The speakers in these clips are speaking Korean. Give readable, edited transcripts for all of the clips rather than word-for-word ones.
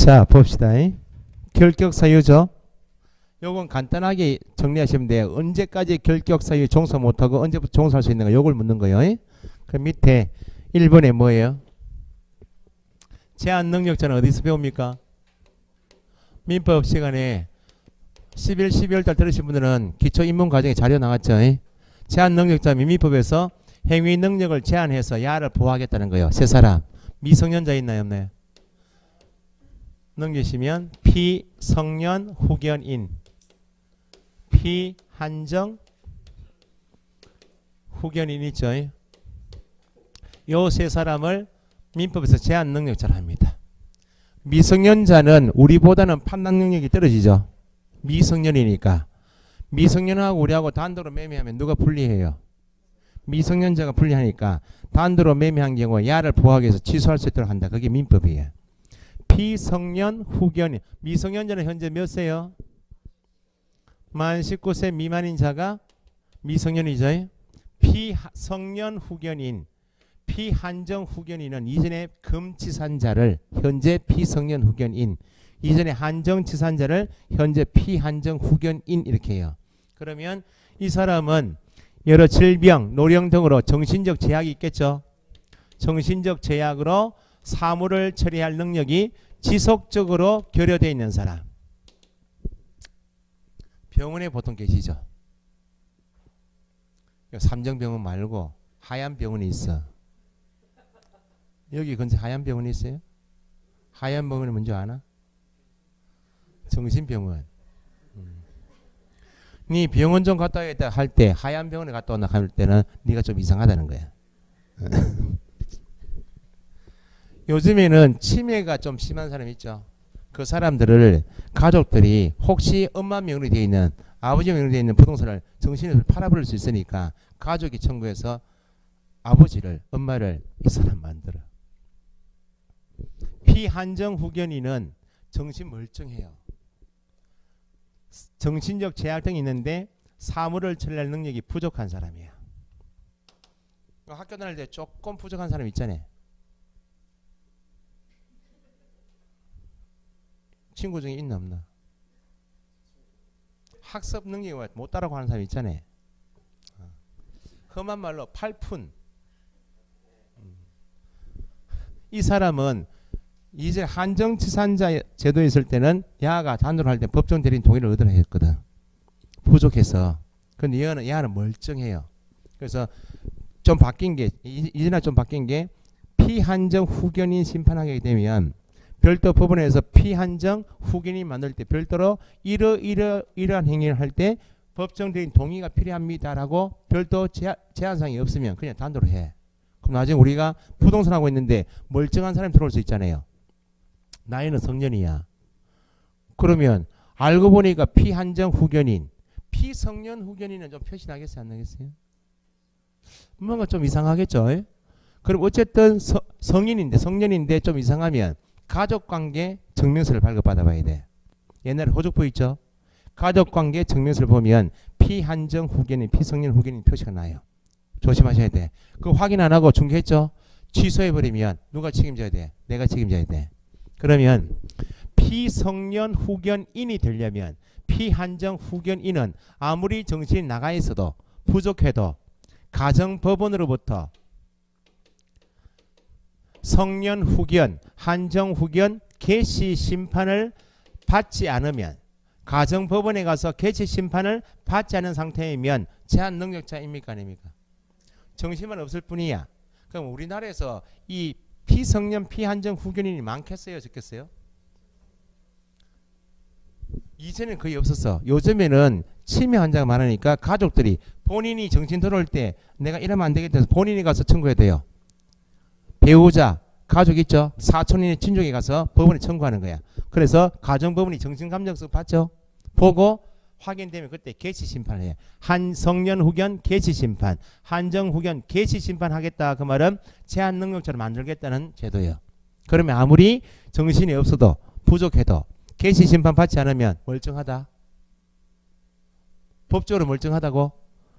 자, 봅시다. 결격 사유죠. 요건 간단하게 정리하시면 돼요. 언제까지 결격 사유 종사 못하고 언제부터 종사할 수 있는가 요걸 묻는 거예요. 그 밑에 1번에 뭐예요? 제한 능력자는 어디서 배웁니까? 민법 시간에 12월 달 들으신 분들은 기초 입문 과정에 자료 나왔죠. 제한 능력자 민법에서 행위 능력을 제한해서 야를 보호하겠다는 거예요. 세 사람. 미성년자 있나요? 없나요? 넘기시면 피성년 후견인, 피한정 후견인 있죠. 요 세 사람을 민법에서 제한 능력자라 합니다. 미성년자는 우리보다는 판단 능력이 떨어지죠. 미성년이니까. 미성년하고 우리하고 단도로 매매하면 누가 불리해요? 미성년자가 불리하니까 단도로 매매한 경우에 야를 보호하기 위해서 취소할 수 있도록 한다. 그게 민법이에요. 피성년 후견인. 미성년자는 현재 몇 세요? 만 19세 미만인 자가 미성년이죠. 피성년 후견인, 피한정 후견인은 이전에 금치산자를 현재 피성년 후견인, 이전에 한정치산자를 현재 피한정 후견인 이렇게 해요. 그러면 이 사람은 여러 질병, 노령 등으로 정신적 제약이 있겠죠. 정신적 제약으로 사물을 처리할 능력이 지속적으로 결여되어 있는 사람. 병원에 보통 계시죠. 삼정병원 말고 하얀 병원이 있어. 여기 근처 하얀 병원이 있어요? 하얀 병원이 뭔지 아나? 정신병원. 네 병원 좀 갔다 와야겠다 할 때 하얀 병원에 갔다 온다 할 때는 네가 좀 이상하다는 거야. 요즘에는 치매가 좀 심한 사람 있죠. 그 사람들을 가족들이 혹시 엄마 명의로 되어 있는 아버지 명의로 되어 있는 부동산을 정신을 팔아버릴 수 있으니까 가족이 청구해서 아버지를 엄마를 이 사람 만들어. 피한정 후견인은 정신 멀쩡해요. 정신적 제약 등이 있는데 사물을 처리할 능력이 부족한 사람이에요. 학교 다닐 때 조금 부족한 사람 있잖아요. 친구 중에 있나 없나? 학습 능력이 못 따라고 하는 사람 있잖아요. 험한 말로 팔푼. 이 사람은 이제 한정치산자 제도에 있을 때는 야가 단독으로 할 때 법정 대리인 동의를 얻으라 했거든. 부족해서. 근데 얘는 멀쩡해요. 그래서 좀 바뀐 게 이제나 좀 바뀐 게 피한정 후견인 심판하게 되면 별도 법원에서 피한정 후견인 만들 때 별도로 이러한 행위를 할 때 법정 대리인 동의가 필요합니다라고 별도 제한사항이 없으면 그냥 단독으로 해. 그럼 나중에 우리가 부동산 하고 있는데 멀쩡한 사람이 들어올 수 있잖아요. 나이는 성년이야. 그러면 알고 보니까 피한정 후견인, 피성년 후견인은 좀 표시 나겠어요? 안 나겠어요? 뭔가 좀 이상하겠죠? 그럼 어쨌든 성년인데 좀 이상하면 가족관계 증명서를 발급받아 봐야 돼. 옛날에 호족부 있죠? 가족관계 증명서를 보면 피한정 후견인, 피성년 후견인 표시가 나요. 조심하셔야 돼. 그거 확인 안 하고 중개했죠? 취소해버리면 누가 책임져야 돼? 내가 책임져야 돼. 그러면 피성년 후견인이 되려면 피한정 후견인은 아무리 정신이 나가 있어도 부족해도 가정법원으로부터 성년 후견, 한정 후견 개시 심판을 받지 않으면 가정법원에 가서 개시 심판을 받지 않은 상태이면 제한 능력자입니까 아닙니까? 정신만 없을 뿐이야. 그럼 우리나라에서 이 피성년 피한정 후견인이 많겠어요? 적겠어요? 이전에는 거의 없었어. 요즘에는 치매 환자가 많으니까 가족들이 본인이 정신 들어올 때 내가 이러면 안 되겠다 해서 본인이 가서 청구해야 돼요. 배우자, 가족 있죠? 사촌이나 친족에 가서 법원에 청구하는 거야. 그래서 가정법원이 정신감정서 받죠? 보고 확인되면 그때 개시심판을 해. 한성년 후견 개시심판, 한정 후견 개시심판 하겠다. 그 말은 제한 능력자를 만들겠다는 제도예요. 그러면 아무리 정신이 없어도 부족해도 개시심판 받지 않으면 멀쩡하다. 법적으로 멀쩡하다고?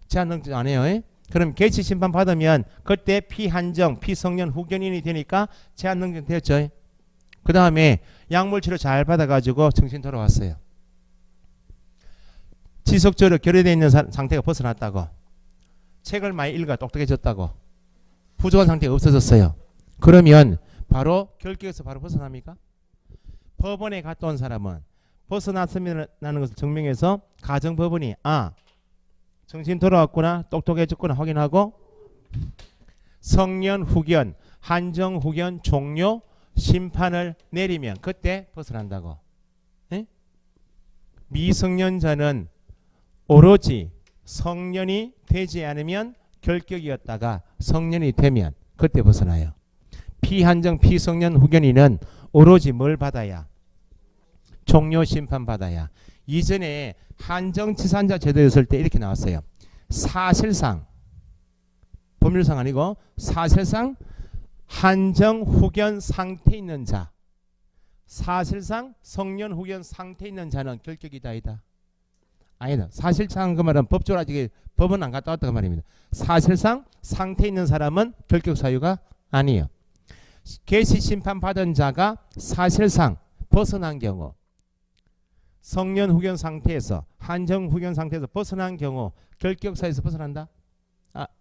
제한 능력자 안 해요. 그럼 개시심판 받으면 그때 피한정, 피성년 후견인이 되니까 제한 능력 되었죠. 그 다음에 약물치료 잘 받아가지고 정신 돌아왔어요. 지속적으로 결여되어 있는 상태가 벗어났다고. 책을 많이 읽어 똑똑해졌다고. 부족한 상태가 없어졌어요. 그러면 바로 결격에서 바로 벗어납니까? 법원에 갔다 온 사람은 벗어났으면 라는 것을 증명해서 가정법원이 정신 돌아왔구나 똑똑해졌구나 확인하고 성년 후견 한정 후견 종료 심판을 내리면 그때 벗어난다고. 에? 미성년자는 오로지 성년이 되지 않으면 결격이었다가 성년이 되면 그때 벗어나요. 피한정 피성년 후견인은 오로지 뭘 받아야? 종료 심판 받아야. 이전에 한정치산자 제도였을 때 이렇게 나왔어요. 사실상 법률상 아니고 사실상 한정 후견 상태에 있는 자, 사실상 성년 후견 상태에 있는 자는 결격이다 아니다. 아니다. 사실상 그 말은 법적으로 아직 법은 안 갔다 왔다 그 말입니다. 사실상 상태에 있는 사람은 결격 사유가 아니에요. 계시 심판 받은 자가 사실상 벗어난 경우, 성년 후견 상태에서 한정 후견 상태에서 벗어난 경우 결격 사유에서 벗어난다?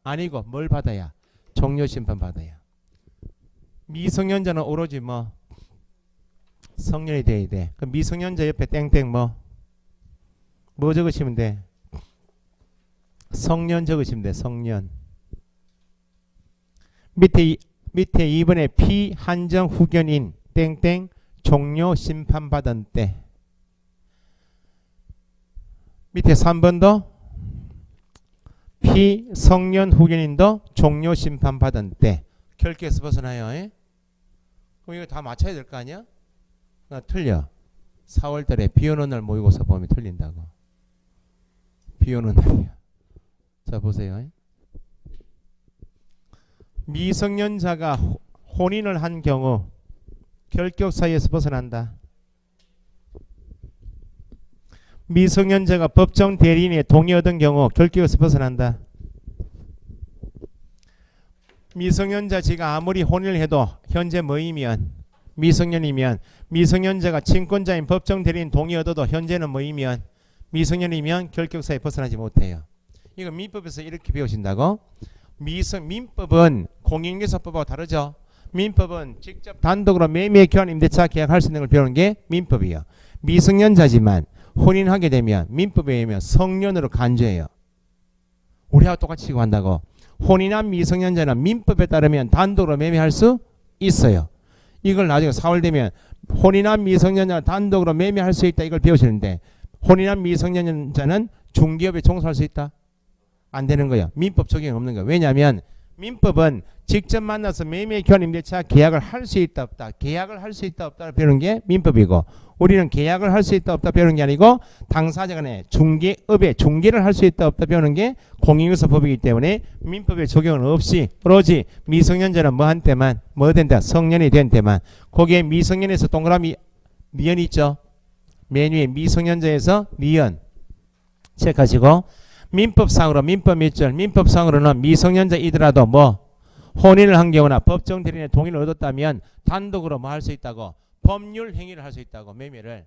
아니고 뭘 받아야? 종료 심판 받아야. 미성년자는 오로지 뭐 성년이 돼야 돼. 그 미성년자 옆에 땡땡 뭐 적으시면 돼? 성년 적으시면 돼. 성년. 밑에 2번에 피한정 후견인 땡땡 종료 심판 받은 때. 밑에 3번도 피성년 후견인도 종료 심판 받은 때 결격에서 벗어나요. 에? 그럼 이거 다 맞춰야 될 거 아니야? 틀려. 4월달에 비 오는 날 모의고사 보면 틀린다고. 비 오는 날이야. 자 보세요. 에? 미성년자가 혼인을 한 경우 결격 사유에서 벗어난다. 미성년자가 법정 대리인의 동의 얻은 경우 결격에서 벗어난다. 미성년자 지가 아무리 혼인을 해도 현재 뭐이면 미성년이면 미성년자가 친권자인 법정 대리인 동의 얻어도 현재는 뭐이면 미성년이면 결격 사유에 벗어나지 못해요. 이거 민법에서 이렇게 배우신다고. 민법은 공인중개사법하고 다르죠. 민법은 직접 단독으로 매매 교환 임대차 계약할 수 있는 걸 배우는 게 민법이에요. 미성년자지만 혼인하게 되면 민법에 의하면 성년으로 간주해요. 우리하고 똑같이 취급한다고. 혼인한 미성년자는 민법에 따르면 단독으로 매매할 수 있어요. 이걸 나중에 4월 되면 혼인한 미성년자는 단독으로 매매할 수 있다 이걸 배우시는데 혼인한 미성년자는 중개업에 종사할 수 있다? 안 되는 거예요. 민법 적용 없는 거예요. 왜냐하면 민법은 직접 만나서 매매 교환 임대차 계약을 할 수 있다 없다. 계약을 할 수 있다 없다를 배우는 게 민법이고 우리는 계약을 할 수 있다 없다 배우는 게 아니고 당사자 간에 중개업에 중개를 할 수 있다 없다 배우는 게 공인중개사법이기 때문에 민법의 적용은 없이 오로지 미성년자는 뭐 한 때만 뭐 된다 성년이 된 때만 거기에 미성년에서 동그라미 미연이 있죠. 맨 위에 미성년자에서 미연 체크하시고 민법상으로 민법 몇 절 민법상으로는 미성년자이더라도 뭐 혼인을 한 경우나 법정 대리인의 동의를 얻었다면 단독으로 뭐 할 수 있다고 법률 행위를 할 수 있다고 매매를.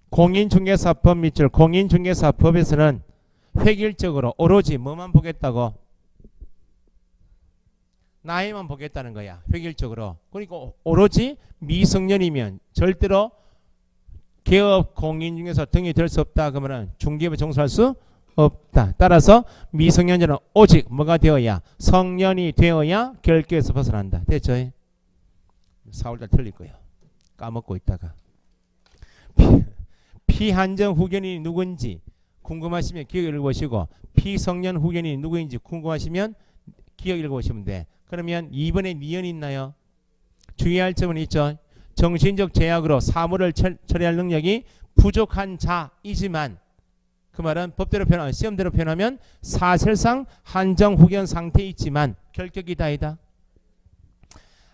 공인중개사법 밑줄 공인중개사법에서는 획일적으로 오로지 뭐만 보겠다고 나이만 보겠다는 거야. 획일적으로. 그러니까 오로지 미성년이면 절대로 개업 공인중개사 등이 될 수 없다. 그러면 중개업에 종사할 수 없다. 따라서 미성년자는 오직 뭐가 되어야 성년이 되어야 결격에서 벗어난다. 됐죠? 4월달 틀릴 거예요. 까먹고 있다가. 피한정 후견인이 누군지 궁금하시면 기억 읽어보시고 피성년 후견인이 누구인지 궁금하시면 기억 읽어보시면 돼. 그러면 2번에 미연이 있나요? 주의할 점은 있죠. 정신적 제약으로 사물을 처리할 능력이 부족한 자이지만 그 말은 법대로 표현하면 시험대로 표현하면 사실상 한정 후견 상태에 있지만 결격이다 아니다.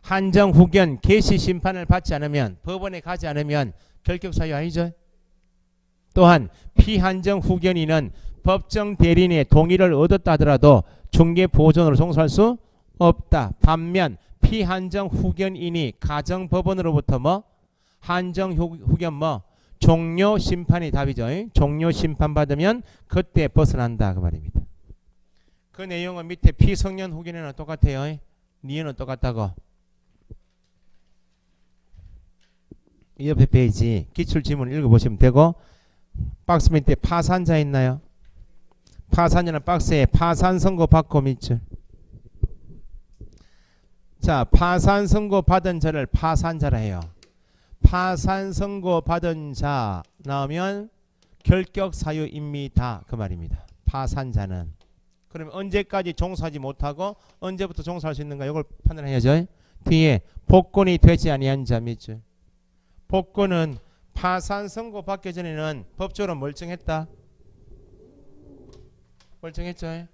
한정 후견 개시 심판을 받지 않으면 법원에 가지 않으면 결격 사유 아니죠. 또한 피한정 후견인은 법정 대리인의 동의를 얻었다 하더라도 중개 보존으로 종사할 수 없다. 반면 피한정 후견인이 가정법원으로부터 뭐 한정 후견 뭐 종료 심판이 답이죠. 종료 심판 받으면 그때 벗어난다 그 말입니다. 그 내용은 밑에 피성년 후견인은 똑같아요. 니은은 똑같다고. 이 옆에 페이지 기출지문 읽어보시면 되고, 박스 밑에 파산자 있나요? 파산자는 박스에 파산 선고 받고 밑줄. 자, 파산 선고 받은 자를 파산자라 해요. 파산 선고 받은 자 나오면 결격 사유입니다 그 말입니다. 파산자는. 그러면 언제까지 종사하지 못하고 언제부터 종사할 수 있는가 이걸 판단해야죠. 뒤에 복권이 되지 아니한 자 밑줄. 복권은 파산 선고 받기 전에는 법적으로 멀쩡했다. 멀쩡했죠.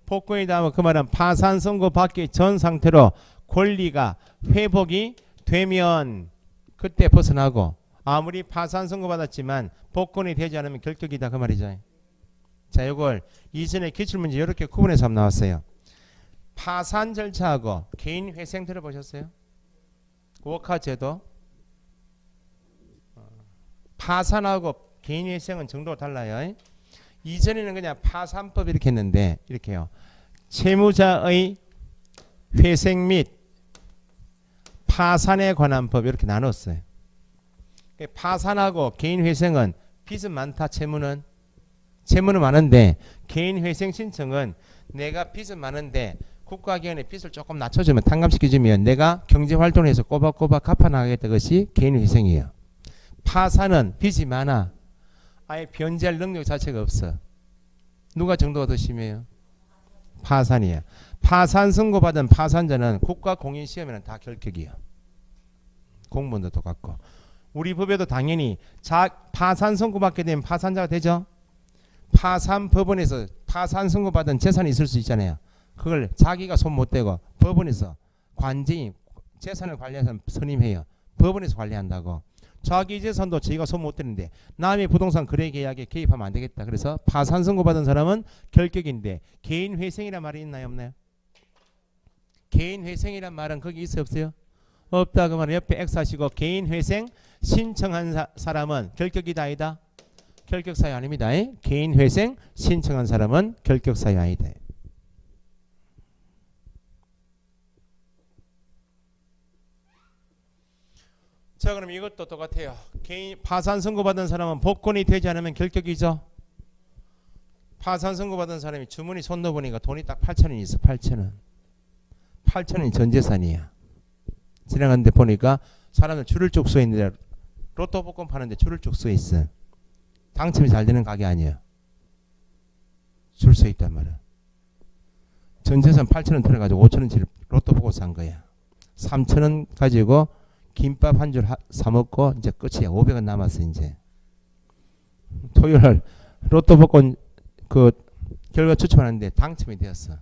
복권이 나오면 그 말은 파산 선고 받기 전 상태로 권리가 회복이 되면 그때 벗어나고, 아무리 파산 선고 받았지만 복권이 되지 않으면 결격이다 그 말이죠. 자, 이걸 이전에 기출문제 이렇게 구분해서 한번 나왔어요. 파산 절차하고 개인 회생 들어보셨어요? 워카 제도. 파산하고 개인 회생은 정도가 달라요. 이전에는 그냥 파산법 이렇게 했는데 이렇게요. 채무자의 회생 및 파산에 관한 법 이렇게 나눴어요. 파산하고 개인 회생은 빚은 많다. 채무는 많은데, 개인 회생 신청은 내가 빚은 많은데 국가기관에 빚을 조금 낮춰주면, 탕감시켜주면 내가 경제활동을 해서 꼬박꼬박 갚아나가겠다. 것이 개인 회생이에요. 파산은 빚이 많아. 아예 변제할 능력 자체가 없어. 누가 정도가 더 심해요? 파산이야. 파산 선고받은 파산자는 국가 공인시험에는 다 결격이야. 공무원도 똑같고. 우리 법에도 당연히 파산 선고받게 되면 파산자가 되죠. 파산 법원에서 파산 선고받은 재산이 있을 수 있잖아요. 그걸 자기가 손 못 대고 법원에서 관제인 재산을 관리하는 선임해요. 법원에서 관리한다고. 자기 재산도 자기가 손 못 대는데 남의 부동산 거래 계약에 개입하면 안 되겠다. 그래서 파산 선고받은 사람은 결격인데, 개인 회생이란 말이 있나요 없나요? 개인 회생이란 말은 거기 있어요 없어요? 없다 그 말은 옆에 X 하시고, 개인 회생 신청한 사람은 결격이다 아니다? 결격 사유 아닙니다. 개인 회생 신청한 사람은 결격 사유 아니다. 자, 그럼 이것도 똑같아요. 개인 파산 선고받은 사람은 복권이 되지 않으면 결격이죠. 파산 선고받은 사람이 주머니 손 넣어보니까 돈이 딱 8,000원이 있어. 8,000원. 8,000원이 전 재산이야. 지나갔는데 보니까 사람들 줄을 쭉 서 있는데, 로또 복권 파는데 줄을 쭉 서 있어. 당첨이 잘 되는 가게 아니야. 줄 서 있단 말이야. 전 재산 8,000원 들어가지고 5,000원짜리 로또 복권 산 거야. 3,000원 가지고 김밥 한 줄 사 먹고 이제 끝이야. 500원 남았어 이제. 토요일 로또 복권 그 결과 추첨하는데 당첨이 되었어.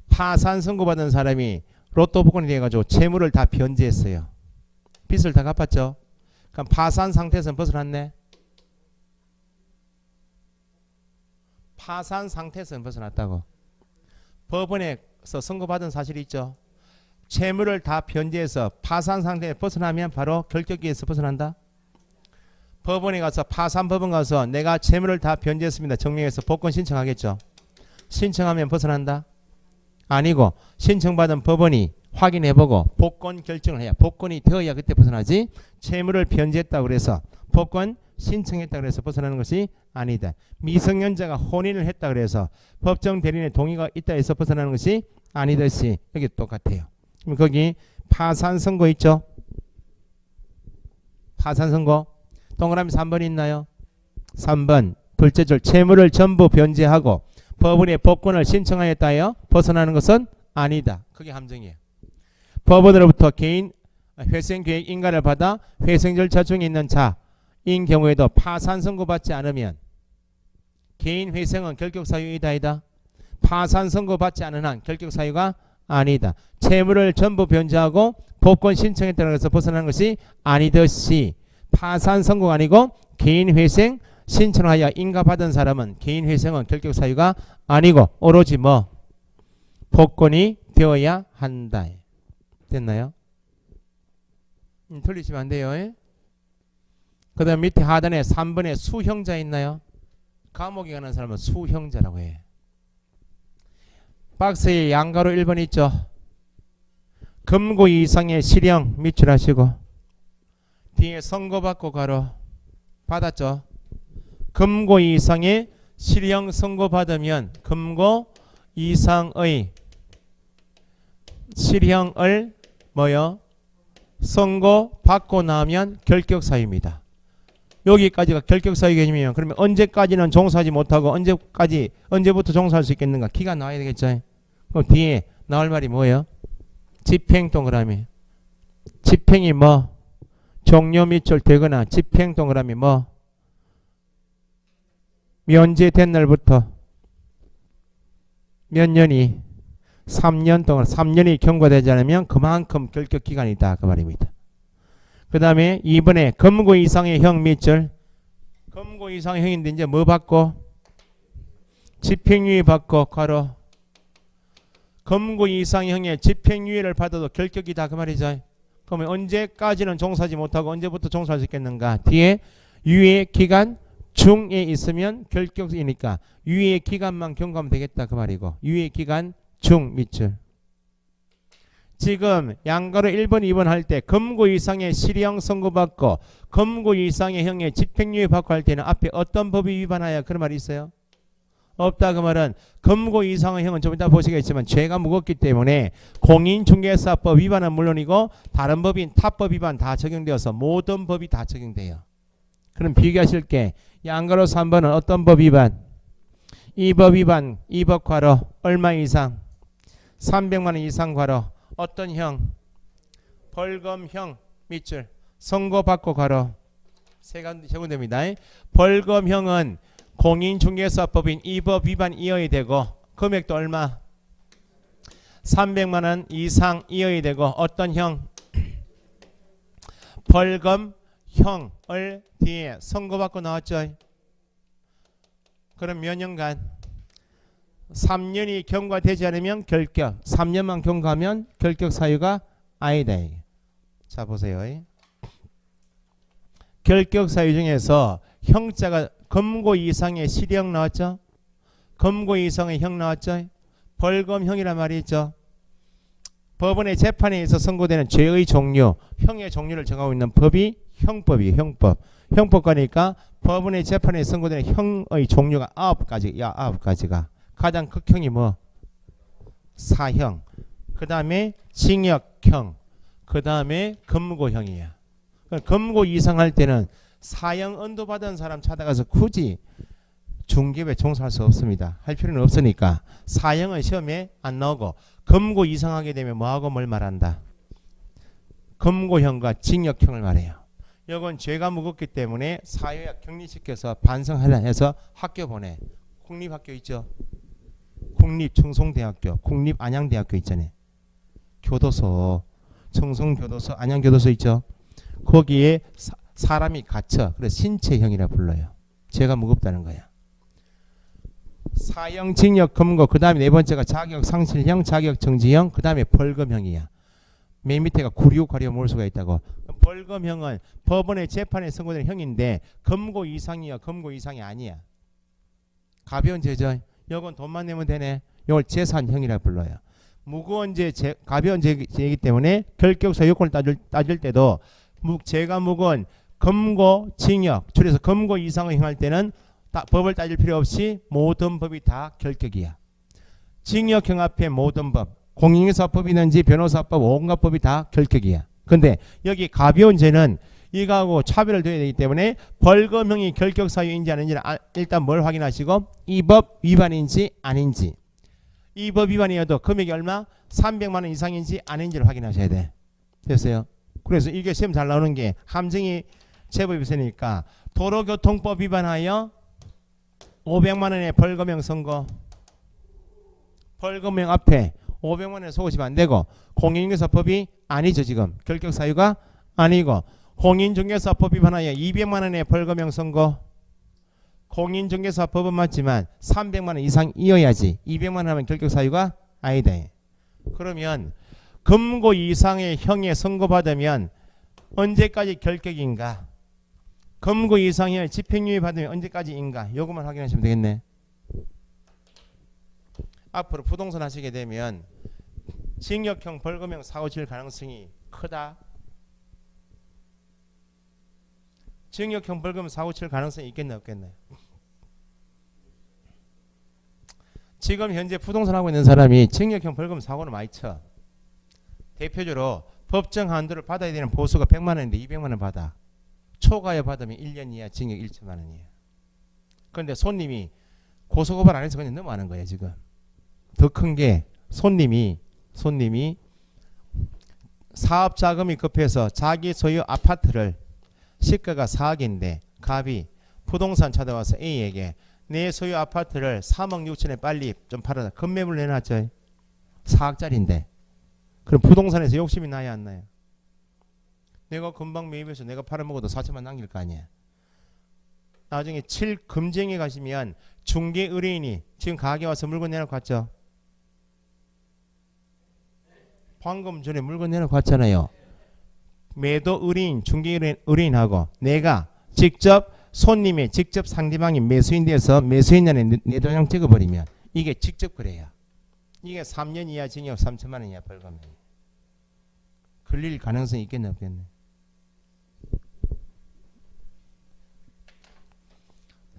파산 선고받은 사람이 로또 복권이 돼가지고 채무를 다 변제했어요. 빚을 다 갚았죠. 그럼 파산 상태에서는 벗어났네. 파산 상태에서는 벗어났다고. 법원에서 선고받은 사실이 있죠. 채무를 다 변제해서 파산 상태에 벗어나면 바로 결격기에서 벗어난다. 법원에 가서 파산법원 가서 내가 채무를 다 변제했습니다. 증명해서 복권 신청하겠죠. 신청하면 벗어난다. 아니고 신청받은 법원이 확인해보고 복권 결정을 해야, 복권이 되어야 그때 벗어나지. 채무를 변제했다고 그래서 복권 신청했다고 해서 벗어나는 것이 아니다. 미성년자가 혼인을 했다고 해서 법정 대리인의 동의가 있다 해서 벗어나는 것이 아니듯이 여기 똑같아요. 그럼 거기 파산 선고 있죠. 파산 선고 동그라미 3번 있나요? 3번 둘째 줄 채무를 전부 변제하고 법원에 복권을 신청하였다여 벗어나는 것은 아니다. 그게 함정이에요. 법원으로부터 개인 회생계획 인가를 받아 회생 절차 중에 있는 자인 경우에도 파산 선고받지 않으면 개인 회생은 결격사유이다 아니다. 파산 선고받지 않은 한 결격사유가 아니다. 채무를 전부 변제하고 복권 신청했다고 해서 벗어나는 것이 아니듯이 파산 선고가 아니고 개인 회생 신청하여 인가받은 사람은 개인 회생은 결격 사유가 아니고 오로지 뭐 복권이 되어야 한다. 됐나요? 틀리시면 안 돼요. 그 다음 밑에 하단에 3번에 수형자 있나요? 감옥에 가는 사람은 수형자라고 해. 박스에 양가로 1번 있죠. 금고 이상의 실형 밑줄하시고 뒤에 선고받고 가로 받았죠. 금고 이상의 실형 선고받으면 금고 이상의 실형을 뭐요? 선고받고 나면 결격사유입니다. 여기까지가 결격사유 개념이에요. 그러면 언제까지는 종사하지 못하고 언제부터 종사할 수 있겠는가? 기가 나와야 되겠죠. 그럼 뒤에 나올 말이 뭐예요? 집행 동그라미. 집행이 뭐? 종료 밑줄 되거나 집행 동그라미 뭐? 면제된 날부터 몇 년이? 3년 동안 3년이 경과되지 않으면 그만큼 결격 기간이다. 그 말입니다. 그 다음에 2번에 금고 이상의 형 밑줄. 금고 이상의 형인데 이제 뭐 받고? 집행유예 받고 가로. 금고 이상의 형의 집행유예를 받아도 결격이다. 그 말이죠. 그러면 언제까지는 종사하지 못하고 언제부터 종사할 수 있겠는가? 뒤에 유예 기간 중에 있으면 결격이니까 유예 기간만 경과하면 되겠다. 그 말이고 유예 기간 중 밑줄. 지금 양가로 1번 2번 할 때 금고 이상의 실형 선고받고 금고 이상의 형의 집행유예 받고 할 때는 앞에 어떤 법이 위반하여 그런 말이 있어요? 없다. 그 말은 금고 이상의 형은 좀 이따 보시겠지만 죄가 무겁기 때문에 공인중개사법 위반은 물론이고 다른 법인 타법 위반 다 적용되어서 모든 법이 다 적용돼요. 그럼 비교하실 게 양가로 3번은 어떤 법 위반? 이 법 위반 2법 과로 얼마 이상? 300만 원 이상 과로 어떤 형? 벌금형 밑줄 선고받고 가로 세 가지 적용됩니다. 벌금형은 공인중개사법인 이 법 위반이어야 되고 금액도 얼마? 300만 원 이상이어야 되고 어떤 형? 벌금형을 뒤에 선고받고 나왔죠. 그럼 몇 년간? 3년이 경과되지 않으면 결격, 3년만 경과하면 결격 사유가 아니다. 자 보세요. 결격 사유 중에서 형자가 금고 이상의 실형 나왔죠. 금고 이상의 형 나왔죠. 벌금형이란 말이 있죠. 법원의 재판에 의해서 선고되는 죄의 종류, 형의 종류를 정하고 있는 법이 형법이에요. 형법. 형법가니까 법원의 재판에 선고되는 형의 종류가 9가지가 가장 극형이 뭐? 사형. 그 다음에 징역형. 그 다음에 금고형이야. 금고 이상 할 때는 사형 언도받은 사람 찾아가서 굳이 중개에 종사할 수 없습니다. 할 필요는 없으니까 사형은 시험에 안 나오고 금고 이상하게 되면 뭐하고 뭘 말한다? 금고형과 징역형을 말해요. 이건 죄가 무겁기 때문에 사회학 격리시켜서 반성하라 해서 학교 보내. 국립학교 있죠. 국립청송대학교, 국립안양대학교 있잖아요. 교도소, 청송교도소, 안양교도소 있죠. 거기에 사람이 갇혀. 그래서 신체형이라 불러요. 죄가 무겁다는 거야. 사형, 징역, 금고, 그 다음에 네 번째가 자격상실형, 자격정지형, 그 다음에 벌금형이야. 맨 밑에가 구류, 가려 모을 수가 있다고. 벌금형은 법원의 재판에 선고된 형인데 금고 이상이야, 금고 이상이 아니야. 가벼운 죄죠. 이건 돈만 내면 되네. 이걸 재산형이라 불러요. 무거운 죄, 가벼운 죄이기 때문에 결격사 요건을 따질 때도 죄가 무거운 금고, 징역, 줄여서 금고 이상을 행할 때는 법을 따질 필요 없이 모든 법이 다 결격이야. 징역형 앞에 모든 법, 공인중개사법이든지 변호사법, 온갖 법이 다 결격이야. 근데 여기 가벼운 죄는 이거하고 차별을 둬야 되기 때문에 벌금형이 결격 사유인지 아닌지는 일단 뭘 확인하시고 이 법 위반인지 아닌지. 이 법 위반이어도 금액이 얼마? 300만 원 이상인지 아닌지를 확인하셔야 돼. 됐어요? 그래서 이게 시험 잘 나오는 게 함정이 제법이 있으니까 도로교통법 위반하여 500만 원의 벌금형 선고. 벌금형 앞에 500만 원에 속으시면 안 되고 공인중개사법이 아니죠. 지금 결격 사유가 아니고 공인중개사법 위반하여 200만 원의 벌금형 선고. 공인중개사법은 맞지만 300만 원 이상이어야지. 200만 원 하면 결격 사유가 아니다. 그러면 금고 이상의 형에 선고받으면 언제까지 결격인가? 금고 이상의 집행유예 받으면 언제까지인가? 요것만 확인하시면 되겠네. 앞으로 부동산 하시게 되면 징역형 벌금형 사고 칠 가능성이 크다. 징역형 벌금 사고 칠 가능성이 있겠네 없겠네. 지금 현재 부동산 하고 있는 사람이 징역형 벌금 사고를 많이 쳐. 대표적으로 법정 한도를 받아야 되는 보수가 100만 원인데 200만 원 받아. 초과여 받으면 1년 이하 징역 1천만 원이에요. 그런데 손님이 고소고발 안 해서 그냥 넘어가는 거예요 지금. 더 큰 게 손님이 사업 자금이 급해서 자기 소유 아파트를 시가가 4억인데 갑이 부동산 찾아와서 A에게 내 소유 아파트를 3억 6천에 빨리 좀 팔아라. 급매물 내놨죠. 4억짜리인데. 그럼 부동산에서 욕심이 나야 안 나요? 내가 금방 매입해서 내가 팔아먹어도 4천만 남길 거 아니야. 나중에 7금쟁이 가시면 중개 의뢰인이 지금 가게 와서 물건 내놓고 갔죠. 방금 전에 물건 내놓고 갔잖아요. 매도 의뢰인, 중개 의뢰인하고 내가 직접 손님이 직접 상대방이 매수인 돼서 매수인단에 내 도장 찍어버리면 이게 직접 거래야. 이게 3년 이하 징역 3천만 원 이하 벌금이에요. 걸릴 가능성이 있겠네 없겠네.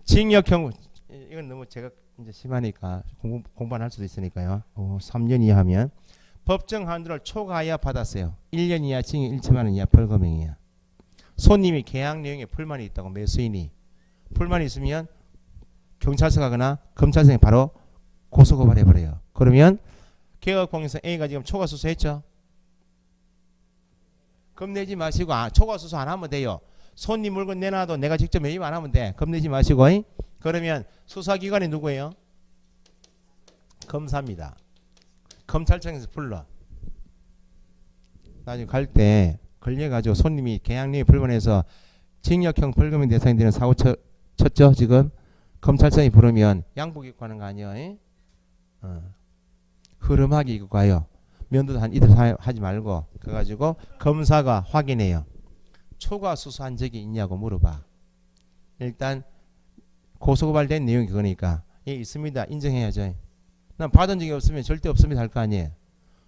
징역형 이건 너무 제가 이제 심하니까 공부 안 할 수도 있으니까요. 3년 이하면 법정 한도를 초과하여 받았어요. 1년 이하 징역 1천만 원 이하 벌금형이야. 손님이 계약 내용에 불만이 있다고 매수인이 불만이 있으면 경찰서 가거나 검찰서에 바로 고소고발해버려요. 그러면 개업공인서 A가 지금 초과 수수했죠. 겁내지 마시고 초과 수수 안 하면 돼요. 손님 물건 내놔도 내가 직접 매입 안 하면 돼. 겁내지 마시고. 그러면 수사기관이 누구예요? 검사입니다. 검찰청에서 불러. 나중에 갈 때 걸려가지고 손님이 계약내에 불만해서 징역형 벌금의 대상이 되는 사고 쳤죠. 지금 검찰청이 부르면 양복 입고 하는 거 아니에요? 흐름하게 입고 가요. 면도도 한 이틀 하지 말고 그래가지고 검사가 확인해요. 초과 수수한 적이 있냐고 물어봐. 일단 고소고발된 내용이 그거니까 예 있습니다. 인정해야죠. 난 받은 적이 없으면 절대 없습니다 할 거 아니에요.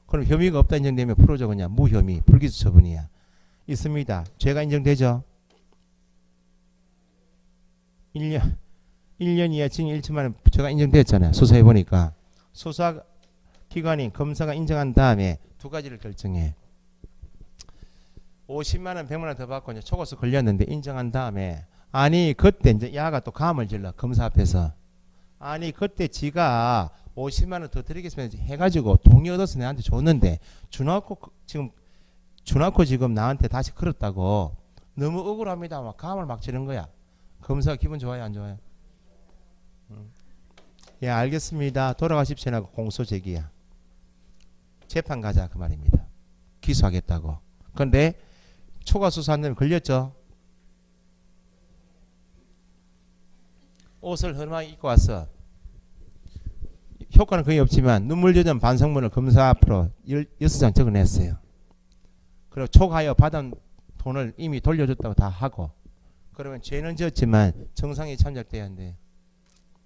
그럼 혐의가 없다 인정되면 풀어줘. 그냥 무혐의 불기소 처분이야. 있습니다. 죄가 인정되죠. 1년 이하 징역 1천만 원 죄가 인정되었잖아요. 수사해보니까 수사기관이 검사가 인정한 다음에 두 가지를 결정해. 50만 원 100만 원 더 받고 이제 초과수 걸렸는데 인정한 다음에 아니 그때 이제 야가 또 감을 질러 검사 앞에서 아니 그때 지가 50만 원 더 드리겠습니다 해가지고 동의 얻어서 내한테 줬는데 주놓고 지금 나한테 다시 걸었다고 너무 억울합니다. 막 감을 막 지른 거야. 검사가 기분 좋아요 안 좋아요? 예 알겠습니다. 돌아가십시오 하고 공소 제기야. 재판 가자 그 말입니다. 기소하겠다고. 그런데 초과 수사한 놈이 걸렸죠. 옷을 허름하게 입고 왔어. 효과는 거의 없지만 눈물 젖은 반성문을 검사 앞으로 6장 적어냈어요. 그리고 초과하여 받은 돈을 이미 돌려줬다고 다 하고 그러면 죄는 지었지만 정상에 참작돼야 한대.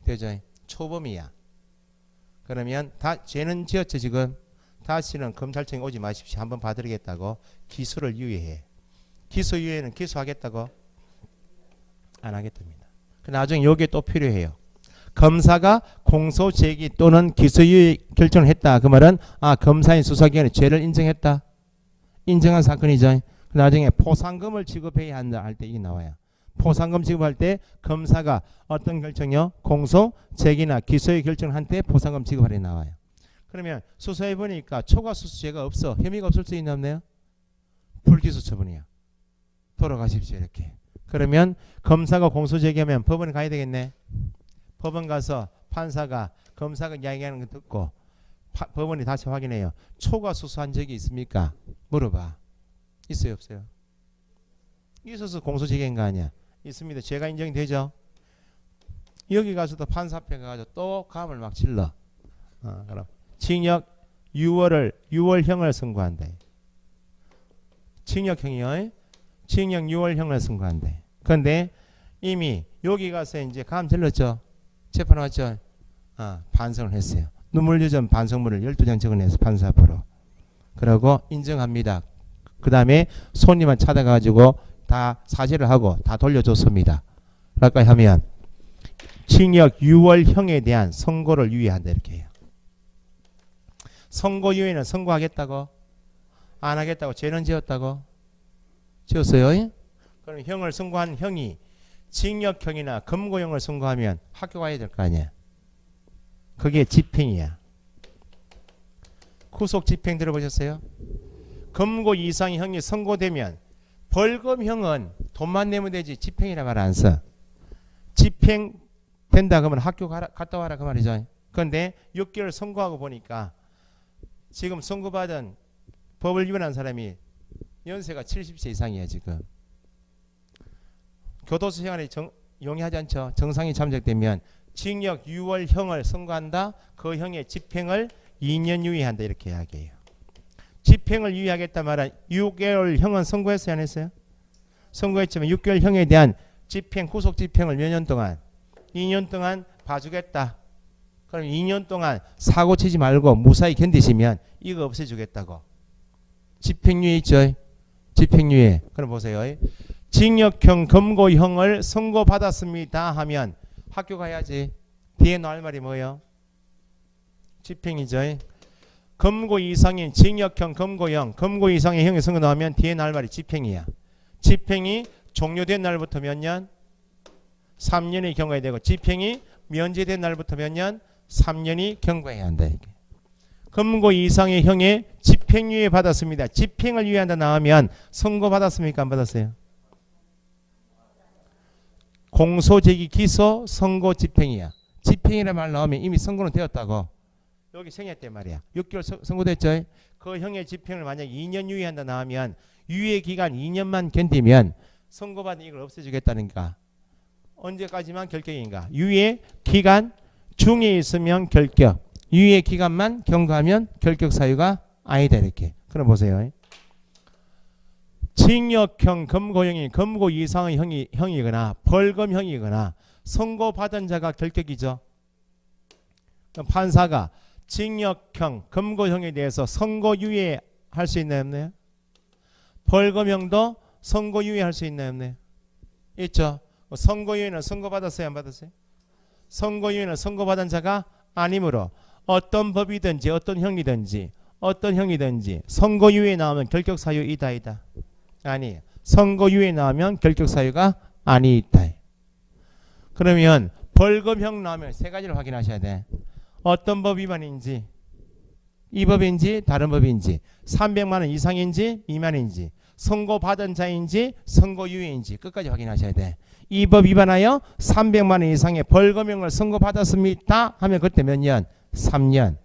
되죠? 초범이야. 그러면 다 죄는 지었죠 지금. 다시는 검찰청에 오지 마십시오. 한번 봐드리겠다고 기소를 유예해. 기소 유예는 기소하겠다고 안 하겠답니다. 나중에 이게 또 필요해요. 검사가 공소 제기 또는 기소 유예 결정을 했다. 그 말은 검사인 수사기관이 죄를 인정했다. 인정한 사건이죠. 나중에 포상금을 지급해야 한다 할 때 이게 나와요. 포상금 지급할 때 검사가 어떤 결정이요? 공소 제기나 기소의 결정을 한 때 포상금 지급하려 나와요. 그러면 수사해 보니까 초과 수수죄가 없어. 혐의가 없을 수 있나 없나요? 불기소 처분이야. 돌아가십시오 이렇게. 그러면 검사가 공소 제기하면 법원에 가야 되겠네. 법원 가서 판사가 검사가 이야기하는 거 듣고 법원이 다시 확인해요. 초과 수수한 적이 있습니까? 물어봐. 있어요 없어요? 있어서 공소 제기한 거 아니야. 있습니다. 죄가 인정이 되죠. 여기 가서도 판사 앞에 가가지고 또 감을 막 질러. 그럼 징역 유월형을 선고한다. 징역형이요. 징역 6월형을 선고한다. 그런데 이미 여기 가서 이제 감 질렀죠. 재판 왔죠. 반성을 했어요. 눈물 유전 반성문을 12장 적어내서 판사 앞으로. 그러고 인정합니다. 그 다음에 손님만 찾아가지고 다 사죄를 하고 다 돌려줬습니다. 라고 하면 징역 6월형에 대한 선고를 유예한다 이렇게 해요. 선고 유예는 선고하겠다고? 안 하겠다고? 죄는 지었다고? 지었어요? 그럼 형을 선고한 형이 징역형이나 검거형을 선고하면 학교 가야 될 거 아니야. 그게 집행이야. 구속 집행 들어보셨어요? 검거 이상의 형이 선고되면 벌금형은 돈만 내면 되지 집행이라 말 안 써. 집행 된다 그러면 학교 갔다 와라 그 말이죠. 그런데 6개월 선고하고 보니까 지금 선고받은 법을 위반한 사람이 연세가 70세 이상이에요 지금. 교도소 생활에 용이하지 않죠. 정상이 잠적되면 징역 6월형을 선고한다. 그 형의 집행을 2년 유예한다 이렇게 이야기해요. 집행을 유예하겠다 말은 6개월형은 선고했어요 안 했어요? 선고했지만 6개월형에 대한 집행 구속 집행을 몇 년 동안? 2년 동안 봐주겠다. 그럼 2년 동안 사고 치지 말고 무사히 견디시면 이거 없애주겠다고. 집행유예 있죠. 집행유예. 그럼 보세요. 징역형 검거형을 선고받았습니다 하면 학교 가야지. 뒤에 나올 말이 뭐예요? 집행이죠. 검거 이상인 징역형 검거형, 검거 이상의 형이 선고 나오면 뒤에 나올 말이 집행이야. 집행이 종료된 날부터 몇 년? 3년이 경과해야 되고, 집행이 면제된 날부터 몇 년? 3년이 경과해야 한다. 이게. 검거 이상의 형의 집행유예 받았습니다. 집행을 유예한다 나오면 선고 받았습니까? 안 받았어요? 공소제기 기소 선고 집행이야. 집행이라 말 나오면 이미 선고는 되었다고. 여기 생략된 말이야. 6개월 선고됐죠. 그 형의 집행을 만약 2년 유예한다 나오면 유예 기간 2년만 견디면 선고받은 이걸 없애주겠다는가. 언제까지만 결격인가. 유예 기간 중에 있으면 결격. 유예 기간만 경과하면 결격 사유가 아니다 이렇게. 그럼 보세요. 징역형 검거형이 검거 이상의 형이거나 벌금형이거나 선고받은 자가 결격이죠. 그럼 판사가 징역형 검거형에 대해서 선고유예할 수 있나요 없나요? 벌금형도 선고유예할 수 있나요 없나요? 있죠. 선고유예는 선고받았어요 안 받았어요? 선고유예는 선고받은 자가 아니므로 어떤 법이든지 어떤 형이든지 선고유예 나오면 결격사유 이다 이다. 아니, 선고유예 나오면 결격사유가 아니 있다. 그러면 벌금형 나오면 세 가지를 확인하셔야 돼. 어떤 법 위반인지, 이 법인지 다른 법인지, 300만 원 이상인지 미만인지, 선고받은 자인지 선고유예인지 끝까지 확인하셔야 돼. 이 법 위반하여 300만 원 이상의 벌금형을 선고받았습니다 하면 그때 몇 년? 3년.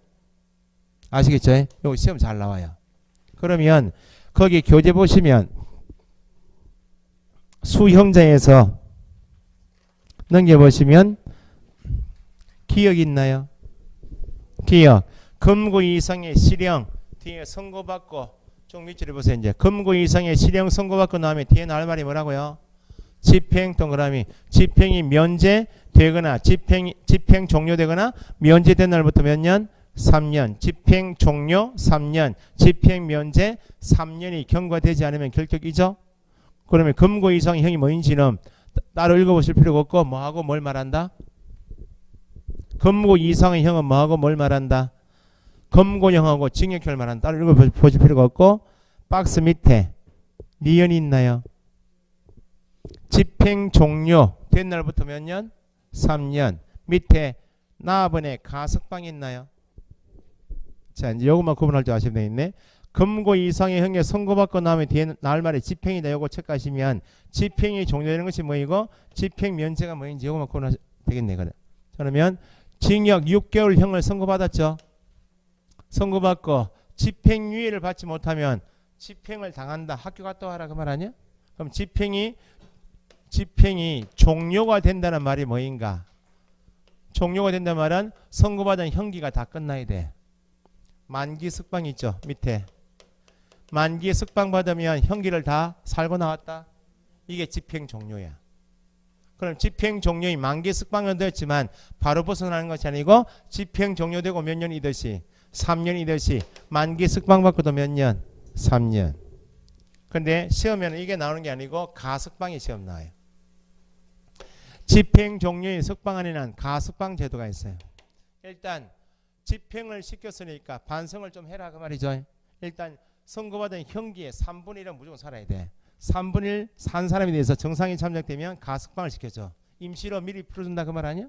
아시겠죠? 이거 시험 잘 나와요. 그러면 거기 교재 보시면 수형자에서 넘겨보시면 기억 있나요? 기억. 검거 이상의 실형 뒤에 선고받고 좀 밑줄에 보세요. 이제 검거 이상의 실형 선고받고 나오면 뒤에 나올 말이 뭐라고요? 집행 동그라미. 집행이 면제되거나 집행 종료되거나 면제된 날부터 몇 년? 3년. 집행 종료 3년. 집행 면제 3년이 경과되지 않으면 결격이죠. 그러면 검거 이상의 형이 뭐인지는 따로 읽어보실 필요가 없고 뭐하고 뭘 말한다? 검거 이상의 형은 뭐하고 뭘 말한다? 검거형하고 징역형을 말한다. 따로 읽어보실 필요가 없고 박스 밑에 니은이 있나요? 집행 종료 된 날부터 몇 년? 3년. 밑에 나번에 가석방이 있나요? 자, 이제 요것만 구분할 줄 아시면 되겠네. 검거 이상의 형에 선고받고 나면 뒤에 나올 말에 집행이다. 요거 체크하시면 집행이 종료되는 것이 뭐이고 집행 면제가 뭐인지 요것만 구분하시면 되겠네. 그러면 징역 6개월 형을 선고받았죠. 선고받고 집행유예를 받지 못하면 집행을 당한다. 학교 갔다 와라 그 말 아니야? 그럼 집행이 종료가 된다는 말이 뭐인가? 종료가 된다는 말은 선고받은 형기가 다 끝나야 돼. 만기 석방 있죠. 밑에. 만기 석방 받으면 형기를 다 살고 나왔다. 이게 집행 종료야. 그럼 집행 종료인 만기 석방은 되었지만 바로 벗어나는 것이 아니고 집행 종료되고 몇 년이듯이 3년이듯이 만기 석방 받고도 몇 년? 3년. 근데 시험에는 이게 나오는 게 아니고 가석방이 시험 나와요. 집행 종료인 석방 안에는 가석방 제도가 있어요. 일단 집행을 시켰으니까 반성을 좀 해라 그 말이죠. 일단 선고받은 형기의 3분의 1은 무조건 살아야 돼. 3분의 1 산 사람에 대해서 정상이 참작되면 가석방을 시켜줘. 임시로 미리 풀어준다 그 말 아니야?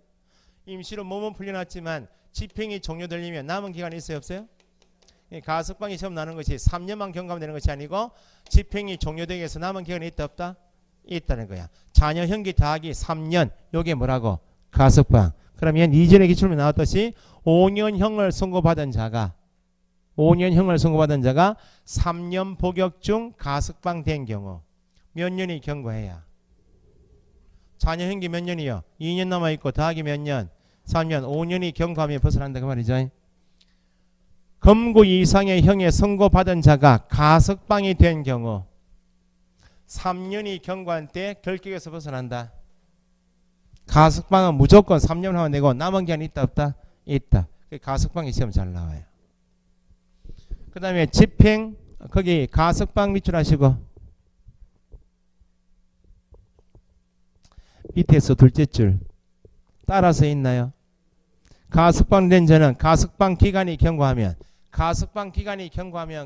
임시로 몸은 풀려났지만 집행이 종료되려면 남은 기간이 있어요 없어요? 가석방이 시험 나는 것이 3년만 경과하면 되는 것이 아니고 집행이 종료되기 위해서 남은 기간이 있다 없다? 있다는 거야. 자녀 형기 더하기 3년 요게 뭐라고? 가석방. 그러면 이전에 기출문에 나왔듯이 5년형을 선고받은 자가 3년 복역 중 가석방 된 경우 몇 년이 경과해야? 자녀 형기 몇 년이요? 2년 남아있고 더하기 몇 년? 3년. 5년이 경과하면 벗어난다 그 말이죠. 검구 이상의 형에 선고받은 자가 가석방이 된 경우 3년이 경과한 때 결격에서 벗어난다. 가석방은 무조건 3년 하면 되고 남은 기한이 있다 없다? 있다. 가석방이 시험 잘 나와요. 그 다음에 집행 거기 가석방 밑줄 하시고 밑에서 둘째 줄 따라서 있나요? 가석방 된 자는 가석방 기간이 경과하면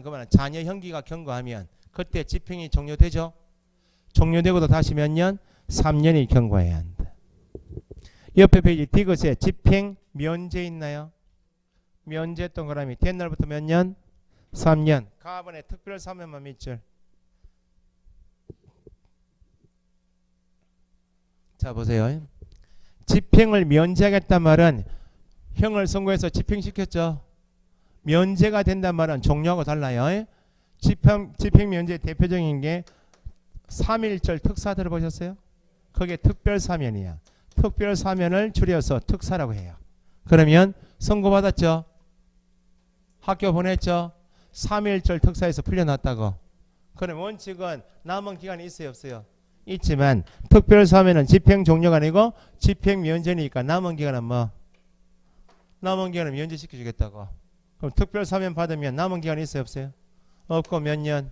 그러면 자녀 형기가 경과하면 그때 집행이 종료되죠. 종료되고도 다시 몇 년? 3년이 경과해야 한다. 옆에 페이지 디귿에 집행 면제 있나요? 면제 동그라미 된 날부터 몇 년? 3년. 가번에 특별 사면만 밑줄. 자 보세요. 집행을 면제하겠단 말은 형을 선고해서 집행시켰죠. 면제가 된단 말은 종료하고 달라요. 집행 면제 대표적인 게 3.1절 특사 들어보셨어요? 그게 특별 사면이야. 특별 사면을 줄여서 특사라고 해요. 그러면 선고받았죠. 학교 보냈죠. 3.1절 특사에서 풀려났다고. 그럼 원칙은 남은 기간이 있어요 없어요? 있지만 특별 사면은 집행 종료가 아니고 집행 면제니까 남은 기간은 뭐? 남은 기간은 면제시켜 주겠다고. 그럼 특별 사면 받으면 남은 기간이 있어요 없어요? 없고 몇 년?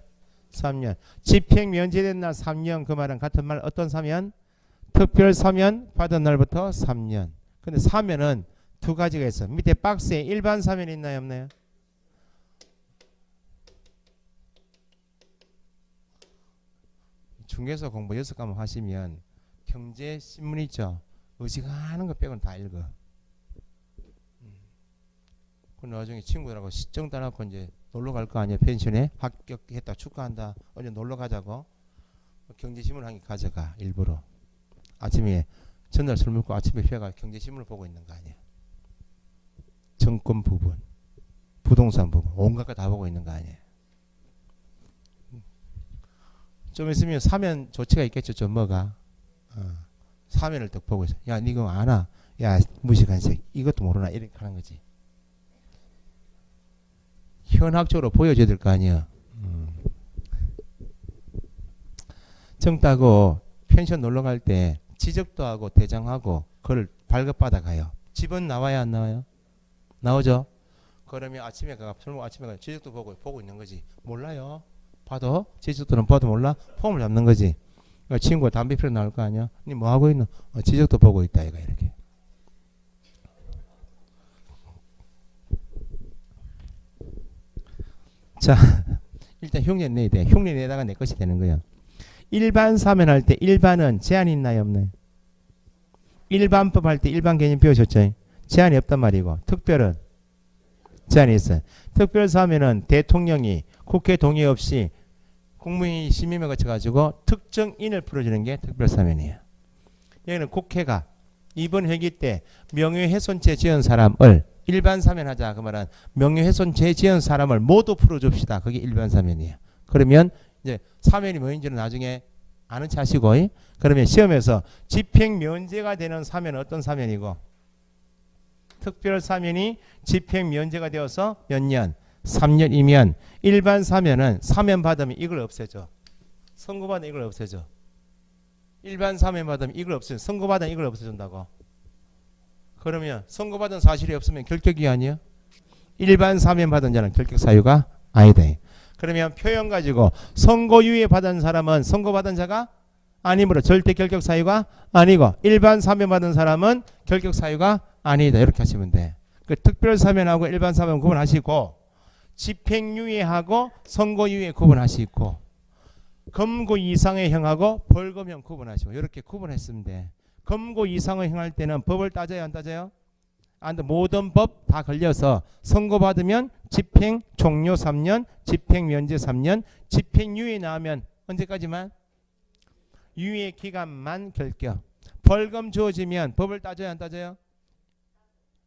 3년. 집행 면제된 날 3년 그 말은 같은 말 어떤 사면? 특별 사면 받은 날부터 3년. 근데 사면은 두 가지가 있어. 밑에 박스에 일반 사면 있나요 없나요? 중개사 공부 6과목 하시면 경제 신문 있죠. 의식하는 거 빼고는 다 읽어. 그 나중에 친구들하고 시정 따놓고 이제 놀러 갈 거 아니야. 펜션에 합격했다 축하한다. 어제 놀러 가자고. 경제신문 한 개 가져가 일부러. 아침에 전날 술 먹고 아침에 회가 경제신문을 보고 있는 거 아니야. 정권 부분, 부동산 부분, 온갖 거 다 보고 있는 거 아니야. 좀 있으면 사면 조치가 있겠죠. 좀 뭐가 사면을 딱 보고 있어. 야, 니 그거 아나? 야, 무식한 새끼. 이것도 모르나? 이렇게 하는 거지. 현학적으로 보여줘야 될 거 아니야. 정따고 펜션 놀러 갈 때 지적도 하고 대장하고 그걸 발급받아 가요. 집은 나와야 안 나와요? 나오죠? 그러면 아침에 가 지적도 보고 있는 거지. 몰라요. 봐도 지적도는 봐도 몰라. 폼을 잡는 거지. 그러니까 친구가 담배 피러 나올 거 아니야. 니 뭐 하고 있노? 지적도 보고 있다 얘가 이렇게. 자, 일단 흉내 내야 돼. 흉내 내다가 내 것이 되는 거야. 일반 사면 할 때 일반은 제한이 있나요 없나요? 일반법 할 때 일반 개념 배우셨죠? 제한이 없단 말이고 특별은 제한이 있어요. 특별 사면은 대통령이 국회 동의 없이 국무회의 심의를 거쳐가지고 특정인을 풀어주는 게 특별 사면이에요. 여기는 국회가 이번 회기 때 명예훼손죄 지은 사람을 일반 사면하자 그 말은 명예훼손죄 지은 사람을 모두 풀어줍시다. 그게 일반 사면이에요. 그러면 이제 사면이 뭐인지는 나중에 아는 체 하시고 그러면 시험에서 집행 면제가 되는 사면은 어떤 사면이고 특별 사면이 집행 면제가 되어서 몇 년? 3년이면 일반 사면은 사면 받으면 이걸 없애줘. 선고받으면 이걸 없애줘. 일반 사면 받으면 이걸 없애줘. 선고받으면 이걸 없애준다고. 그러면 선고받은 사실이 없으면 결격이 아니야? 일반 사면 받은 자는 결격 사유가 아니다. 그러면 표현 가지고 선고유예 받은 사람은 선고받은 자가 아니므로 절대 결격 사유가 아니고 일반 사면 받은 사람은 결격 사유가 아니다. 이렇게 하시면 돼. 그 특별 사면하고 일반 사면 구분하시고 집행유예하고 선고유예 구분하시고 검고 이상의 형하고 벌금형 구분하시고 이렇게 구분했으면 돼. 검고 이상의 형할 때는 법을 따져요 안 따져요? 모든 법 다 걸려서 선고받으면 집행 종료 3년, 집행 면제 3년, 집행유예 나오면 언제까지만? 유예 기간만 결격. 벌금 주어지면 법을 따져요 안 따져요?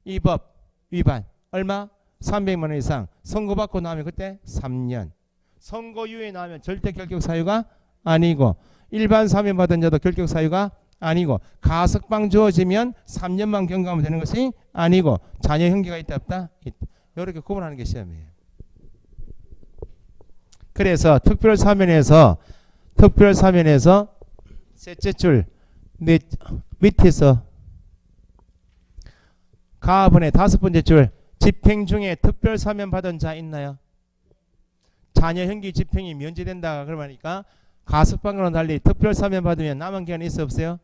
이 법 위반 얼마? 300만 원 이상. 선고받고 나오면 그때 3년. 선고유예 나오면 절대 결격 사유가 아니고 일반 사면 받은 자도 결격 사유가 아니고 가석방 주어지면 3년만 경감하면 되는 것이 아니고 자녀 형기가 있다 없다? 있다. 이렇게 구분하는 게 시험이에요. 그래서 특별사면에서 셋째 줄 밑에서 가분의 5번째 줄 집행 중에 특별사면 받은 자 있나요? 자녀 형기 집행이 면제된다 그러니까 가석방으로 달리 특별사면 받으면 남은 기간이 있어 없어요?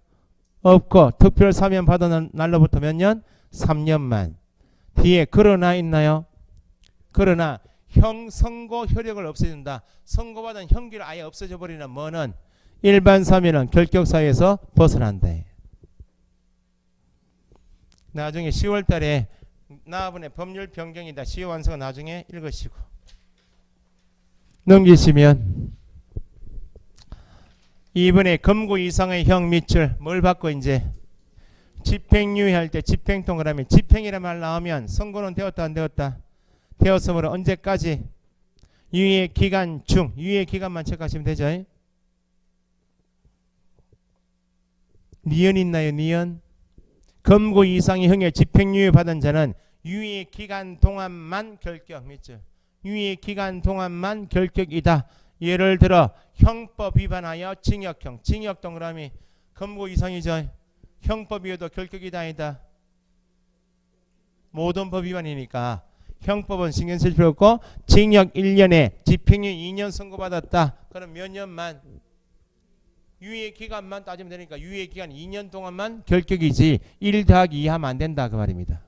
없고 특별사면 받은 날로부터 몇 년? 3년만. 뒤에 그러나 있나요? 그러나 선고 효력을 없애준다. 선고받은 형기를 아예 없어져 버리는 뭐는 일반 사면은 결격사유에서 벗어난다. 나중에 10월 달에 나분의 법률 변경이다. 시효 완성은 나중에 읽으시고 넘기시면 2번에 검고 이상의 형 밑줄 뭘 받고 이제 집행유예 할 때 집행 동그라미 집행이라는 말 나오면 선고는 되었다 안 되었다? 되었으므로 언제까지? 유예 기간 중 유예 기간만 체크하시면 되죠. 니은 있나요? 니은? 검고 이상의 형의 집행유예 받은 자는 유예 기간 동안만 결격 밑줄 유예 기간 동안만 결격이다. 예를 들어 형법 위반하여 징역형 징역 동그라미 검고 이상이죠. 형법 위에도 결격이다 아니다. 모든 법 위반이니까 형법은 신경 쓸 필요 없고 징역 1년에 집행유예 2년 선고받았다. 그럼 몇 년만? 유예 기간만 따지면 되니까 유예 기간 2년 동안만 결격이지 1 더하기 2 하면 안 된다 그 말입니다.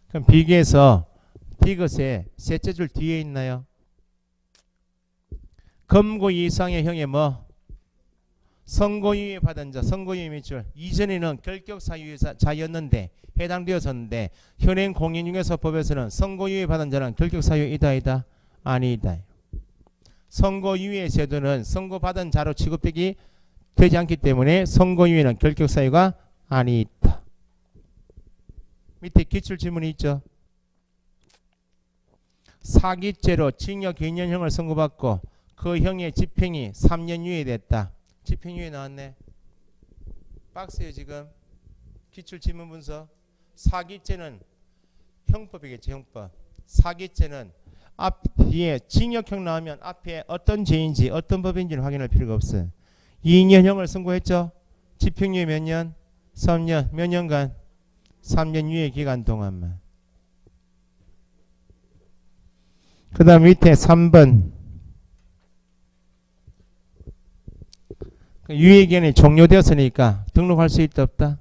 그럼 비교해서 디귿의 셋째 줄 뒤에 있나요? 검고 이상의 형의 뭐? 선고유예 받은 자, 선고유예 밑줄. 이전에는 결격사유자였는데 해당되었었는데 현행 공인중개사법에서는 선고유예 받은 자는 결격사유이다 이다? 아니다. 선고유예 제도는 선고받은 자로 취급되지 않기 때문에 선고유예는 결격사유가 아니다. 밑에 기출 질문이 있죠. 사기죄로 징역 2년형을 선고받고 그 형의 집행이 3년 유예됐다. 집행유예 나왔네. 박스에 지금 기출 지문 분석. 사기죄는 형법이겠지. 형법. 사기죄는 앞 뒤에 징역형 나오면 앞에 어떤 죄인지 어떤 법인지는 확인할 필요가 없어요. 2년형을 선고했죠. 집행유예 몇 년? 3년. 몇 년간? 3년 유예 기간 동안만. 그 다음 밑에 3번 유예기간이 종료되었으니까 등록할 수 있다 없다?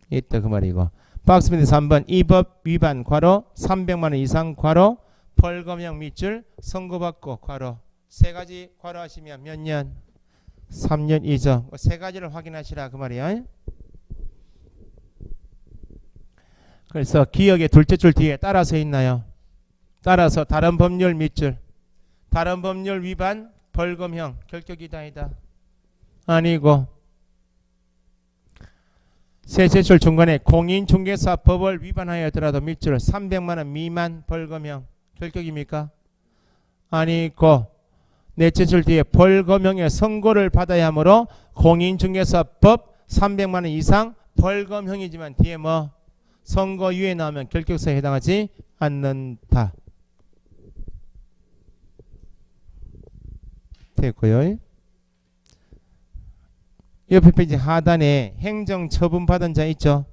있다 그 말이고 박스 밑에 3번 이 법 위반 괄호 300만원 이상 괄호 벌금형 밑줄 선고받고 괄호 세 가지 괄호 하시면 몇 년? 3년 이죠. 세 가지를 확인하시라 그 말이야. 그래서 기억의 둘째 줄 뒤에 따라서 있나요? 따라서 다른 법률 밑줄 다른 법률 위반 벌금형 결격이다 아니다? 아니고 셋째 줄 중간에 공인중개사법을 위반하였더라도 밑줄 300만원 미만 벌금형 결격입니까? 아니고 넷째 줄 뒤에 벌금형의 선고를 받아야 하므로 공인중개사법 300만원 이상 벌금형이지만 뒤에 뭐 선고유예 나오면 결격사유에 해당하지 않는다. 됐고요. 옆에 페이지 하단에 행정처분 받은 자 있죠.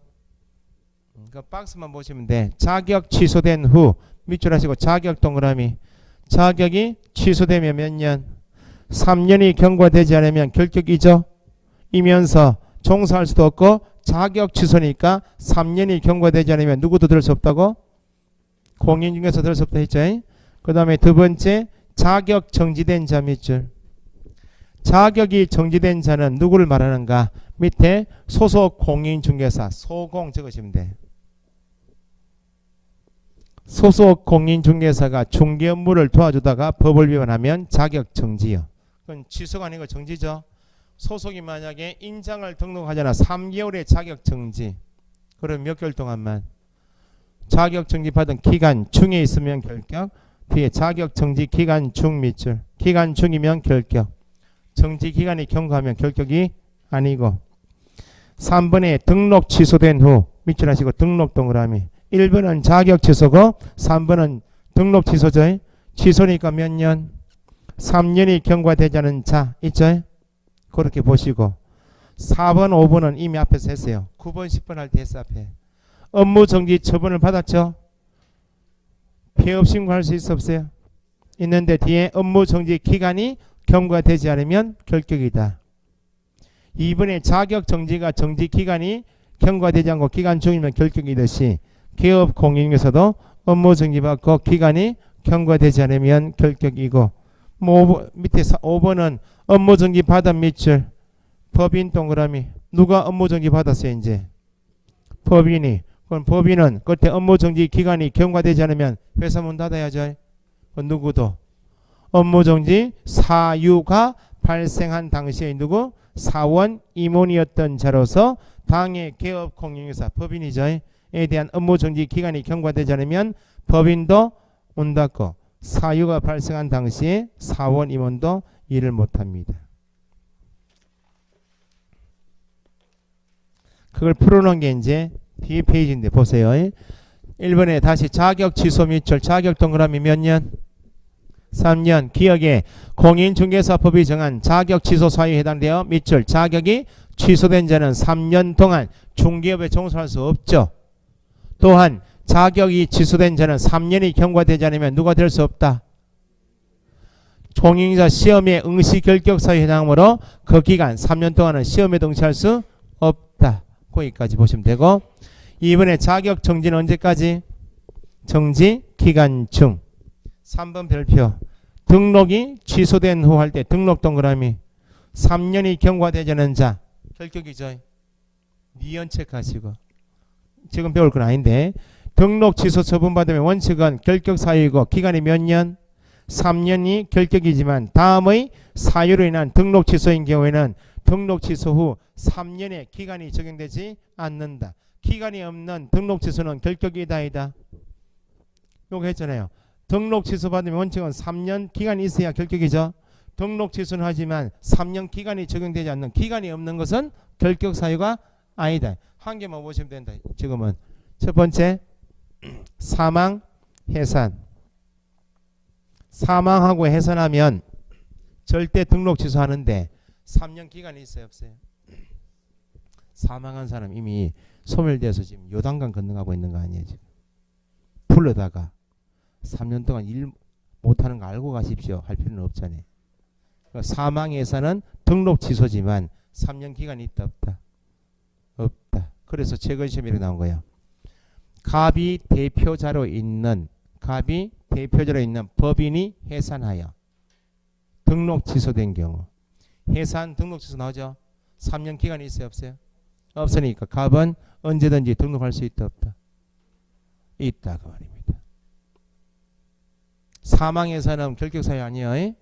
그 박스만 보시면 돼. 자격 취소된 후 밑줄 하시고 자격 동그라미. 자격이 취소되면 몇 년? 3년이 경과되지 않으면 결격이죠. 이면서 종사할 수도 없고 자격 취소니까 3년이 경과되지 않으면 누구도 들 수 없다고? 공인중개사 들 수 없다 했죠. 그 다음에 두 번째 자격 정지된 자 밑줄. 자격이 정지된 자는 누구를 말하는가? 밑에 소속 공인중개사 소공 적으시면 돼. 소속 공인중개사가 중개 업무를 도와주다가 법을 위반하면 자격 정지요. 그건 취소가 아니고 정지죠. 소속이 만약에 인장을 등록하잖아. 3개월의 자격 정지. 그럼 몇 개월 동안만. 자격 정지 받은 기간 중에 있으면 결격. 뒤에 자격 정지 기간 중 밑줄. 기간 중이면 결격. 정지 기간이 경과하면 결격이 아니고. 3번에 등록 취소된 후 밑줄 하시고 등록 동그라미. 1번은 자격 취소고 3번은 등록 취소죠. 취소니까 몇 년? 3년이 경과되지 않은 자 있죠. 그렇게 보시고 4번 5번은 이미 앞에서 했어요. 9번 10번 할 때 했어. 앞에 업무정지 처분을 받았죠. 폐업 신고할 수 있어 없어요? 있는데 뒤에 업무정지 기간이 경과되지 않으면 결격이다. 2번에 자격정지가 정지 기간이 경과되지 않고 기간 중이면 결격이듯이 기업 공인중개사도 업무정지 받고 기간이 경과되지 않으면 결격이고 밑에 5번은 업무정지 받은 밑줄 법인 동그라미. 누가 업무정지 받았어요? 이제 법인이. 그럼 법인은 그때 업무정지 기간이 경과되지 않으면 회사 문 닫아야죠. 누구도. 업무정지 사유가 발생한 당시에 누구? 사원 임원이었던 자로서 당해 개업 공인중개사 법인이죠. 에 대한 업무정지 기간이 경과되지 않으면 법인도 문 닫고 사유가 발생한 당시에 사원 임원도 일을 못합니다. 그걸 풀어놓은 게 이제 뒤에 페이지인데 보세요. 1번에 다시 자격 취소 밑줄 자격 동그라미 몇 년? 3년. 기억에 공인중개사법이 정한 자격 취소 사유에 해당되어 밑줄 자격이 취소된 자는 3년 동안 중개업에 종사할 수 없죠. 또한 자격이 취소된 자는 3년이 경과되지 않으면 누가 될 수 없다. 공인중개사 시험에 응시 결격 사유에 해당하므로 그 기간 3년 동안은 시험에 응시할 수 없다. 거기까지 보시면 되고 2번에 자격 정지는 언제까지? 정지 기간 중. 3번 별표. 등록이 취소된 후 할 때 등록 동그라미. 3년이 경과되지 않은 자 결격이죠. 미연 체크하시고. 지금 배울 건 아닌데 등록 취소 처분받으면 원칙은 결격 사유이고 기간이 몇 년? 3년이 결격이지만 다음의 사유로 인한 등록 취소인 경우에는 등록 취소 후 3년의 기간이 적용되지 않는다. 기간이 없는 등록 취소는 결격이다 아니다. 요거 했잖아요. 등록 취소 받으면 원칙은 3년 기간이 있어야 결격이죠. 등록 취소는 하지만 3년 기간이 적용되지 않는 기간이 없는 것은 결격 사유가 아니다. 한 개만 보시면 된다. 지금은 첫 번째 사망 해산. 사망하고 해산하면 절대 등록 취소하는데 3년 기간이 있어요 없어요? 사망한 사람 이미 소멸돼서 지금 요단강 건너가고 있는 거 아니에요 지금. 불러다가 3년 동안 일 못하는 거 알고 가십시오 할 필요는 없잖아요. 그러니까 사망 해산은 등록 취소지만 3년 기간이 있다 없다? 없다. 그래서 최근 시험에 이렇게 나온 거예요. 갑이 대표자로 있는 법인이 해산하여 등록 취소된 경우 해산 등록 취소 나오죠. 3년 기간이 있어요 없어요? 없으니까 갑은 언제든지 등록할 수 있다 없다? 있다 그 말입니다. 사망 해산은 결격사유 아니에요.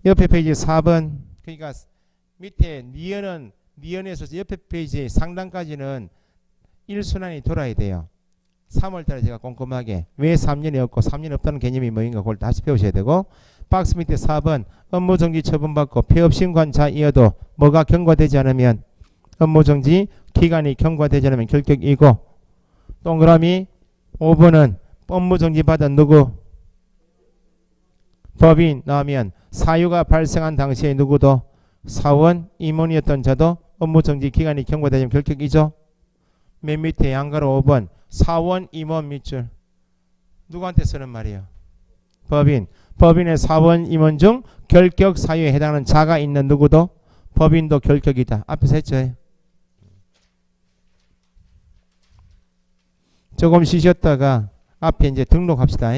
옆에 페이지 4번. 그러니까 밑에 니은에서 옆에 페이지 상단까지는 1순환이 돌아야 돼요. 3월달에 제가 꼼꼼하게 왜 3년이 없고 3년 없다는 개념이 뭐인가 그걸 다시 배우셔야 되고 박스 밑에 4번 업무정지 처분받고 폐업 신고한 자이어도 뭐가 경과되지 않으면 업무정지 기간이 경과되지 않으면 결격이고, 동그라미 5번은 업무정지 받은 누구? 법인 나오면 사유가 발생한 당시에 누구도 사원 임원이었던 자도 업무정지 기간이 경과되면 결격이죠. 맨 밑에 양가로 5번 사원 임원 밑줄 누구한테 쓰는 말이에요? 법인. 법인의 사원 임원 중 결격 사유에 해당하는 자가 있는 누구도 법인도 결격이다. 앞에서 했죠. 조금 쉬셨다가 앞에 이제 등록합시다.